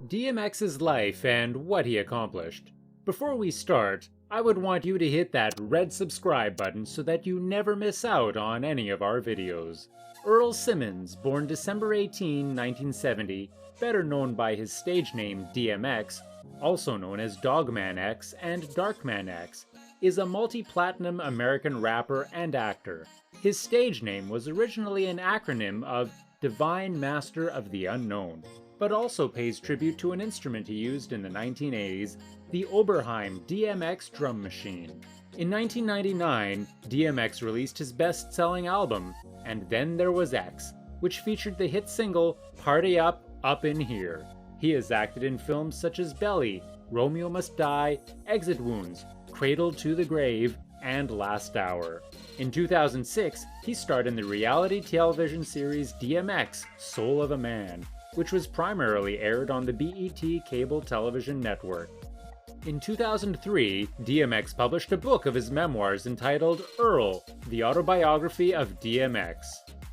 DMX's life and what he accomplished. Before we start, I would want you to hit that red subscribe button so that you never miss out on any of our videos. Earl Simmons, born December 18, 1970, better known by his stage name DMX, also known as Dogman X and Darkman X, is a multi-platinum American rapper and actor. His stage name was originally an acronym of Divine Master of the Unknown, but also pays tribute to an instrument he used in the 1980s, the Oberheim DMX drum machine. In 1999, DMX released his best-selling album, And Then There Was X, which featured the hit single Party Up, Up in Here. He has acted in films such as Belly, Romeo Must Die, Exit Wounds, Cradle to the Grave, and Last Hour. In 2006, he starred in the reality television series DMX, Soul of a Man, which was primarily aired on the BET cable television network. In 2003, DMX published a book of his memoirs entitled Earl, the autobiography of DMX.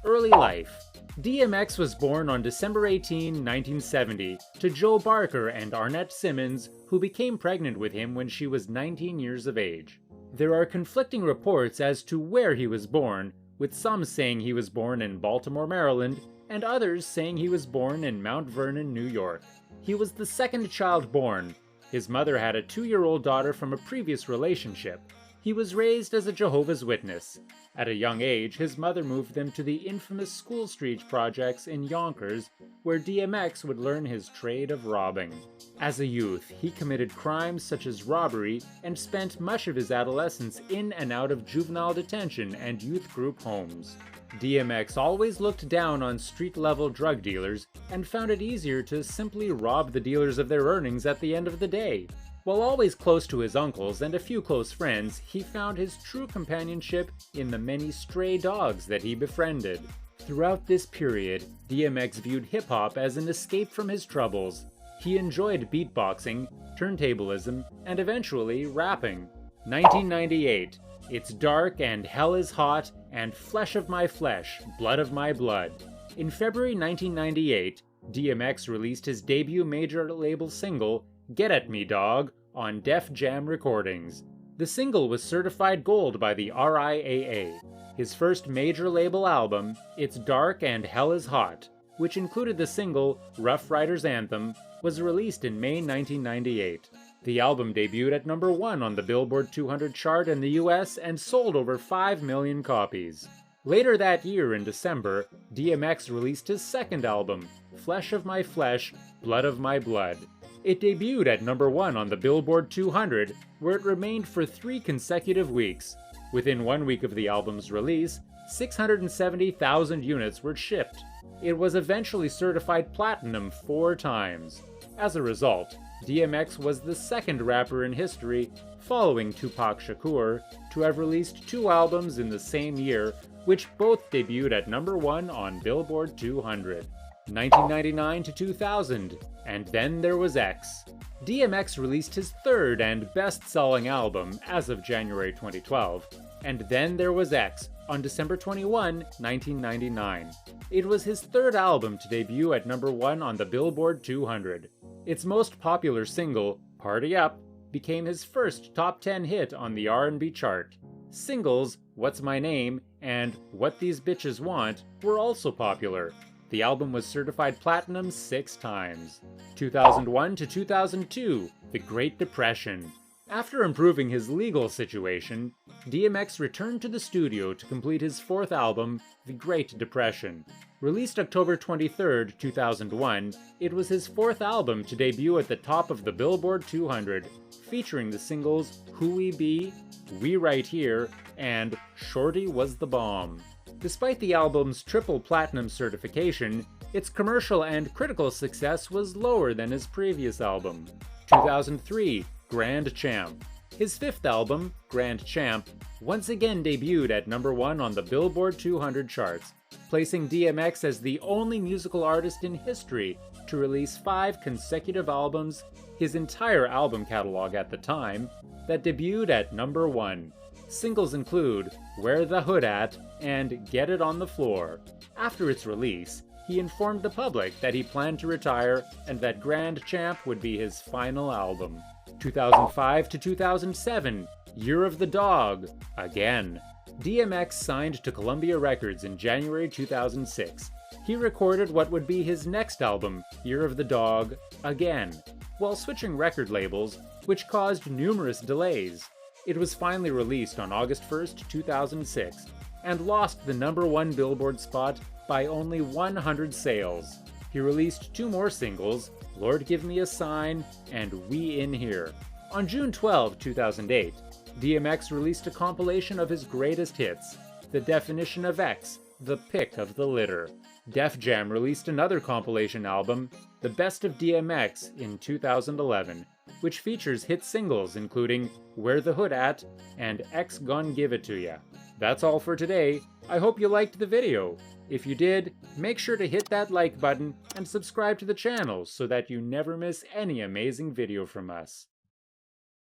Early life. DMX was born on December 18, 1970, to Joe Barker and Arnett Simmons, who became pregnant with him when she was 19 years of age. There are conflicting reports as to where he was born, with some saying he was born in Baltimore, Maryland, and others saying he was born in Mount Vernon, New York. He was the second child born. His mother had a 2-year-old daughter from a previous relationship. He was raised as a Jehovah's Witness. At a young age, his mother moved them to the infamous School Street projects in Yonkers, where DMX would learn his trade of robbing. As a youth, he committed crimes such as robbery and spent much of his adolescence in and out of juvenile detention and youth group homes. DMX always looked down on street-level drug dealers and found it easier to simply rob the dealers of their earnings at the end of the day. While always close to his uncles and a few close friends, he found his true companionship in the many stray dogs that he befriended. Throughout this period, DMX viewed hip-hop as an escape from his troubles. He enjoyed beatboxing, turntablism, and eventually rapping. 1998. It's dark and hell is hot, and flesh of my flesh, blood of my blood. In February 1998, DMX released his debut major label single, Get At Me Dog, on Def Jam Recordings. The single was certified gold by the RIAA. His first major label album, It's Dark and Hell is Hot, which included the single Rough Riders Anthem, was released in May 1998. The album debuted at number 1 on the Billboard 200 chart in the US and sold over 5 million copies. Later that year, in December, DMX released his second album, Flesh of My Flesh, Blood of My Blood. It debuted at number 1 on the Billboard 200, where it remained for 3 consecutive weeks. Within 1 week of the album's release, 670,000 units were shipped. It was eventually certified platinum 4 times. As a result, DMX was the second rapper in history, following Tupac Shakur, to have released 2 albums in the same year, which both debuted at number 1 on Billboard 200. 1999 to 2000, And Then There Was X. DMX released his third and best-selling album as of January 2012, And Then There Was X, on December 21, 1999. It was his third album to debut at number 1 on the Billboard 200. Its most popular single, Party Up, became his first top 10 hit on the R&B chart. Singles, What's My Name and What These Bitches Want, were also popular. The album was certified platinum 6 times. 2001 to 2002, The Great Depression. After improving his legal situation, DMX returned to the studio to complete his 4th album, The Great Depression. Released October 23, 2001, it was his 4th album to debut at the top of the Billboard 200, featuring the singles Who We Be, We Right Here, and Shorty Was the Bomb. Despite the album's triple platinum certification, its commercial and critical success was lower than his previous album. 2003, Grand Champ. His 5th album, Grand Champ, once again debuted at number 1 on the Billboard 200 charts, placing DMX as the only musical artist in history to release 5 consecutive albums, his entire album catalog at the time, that debuted at number 1. Singles include Where the Hood At and Get It on the Floor. After its release, he informed the public that he planned to retire and that Grand Champ would be his final album. 2005 to 2007, Year of the Dog, again. DMX signed to Columbia Records in January 2006. He recorded what would be his next album, Year of the Dog, again, while switching record labels, which caused numerous delays. It was finally released on August 1st, 2006, and lost the #1 Billboard spot by only 100 sales. He released 2 more singles, Lord Give Me a Sign and We In Here. On June 12, 2008, DMX released a compilation of his greatest hits, The Definition of X, The Pick of the Litter. Def Jam released another compilation album, The Best of DMX, in 2011, which features hit singles including Where the Hood At and X Gon Give It To Ya. That's all for today. I hope you liked the video. If you did, make sure to hit that like button and subscribe to the channel so that you never miss any amazing video from us.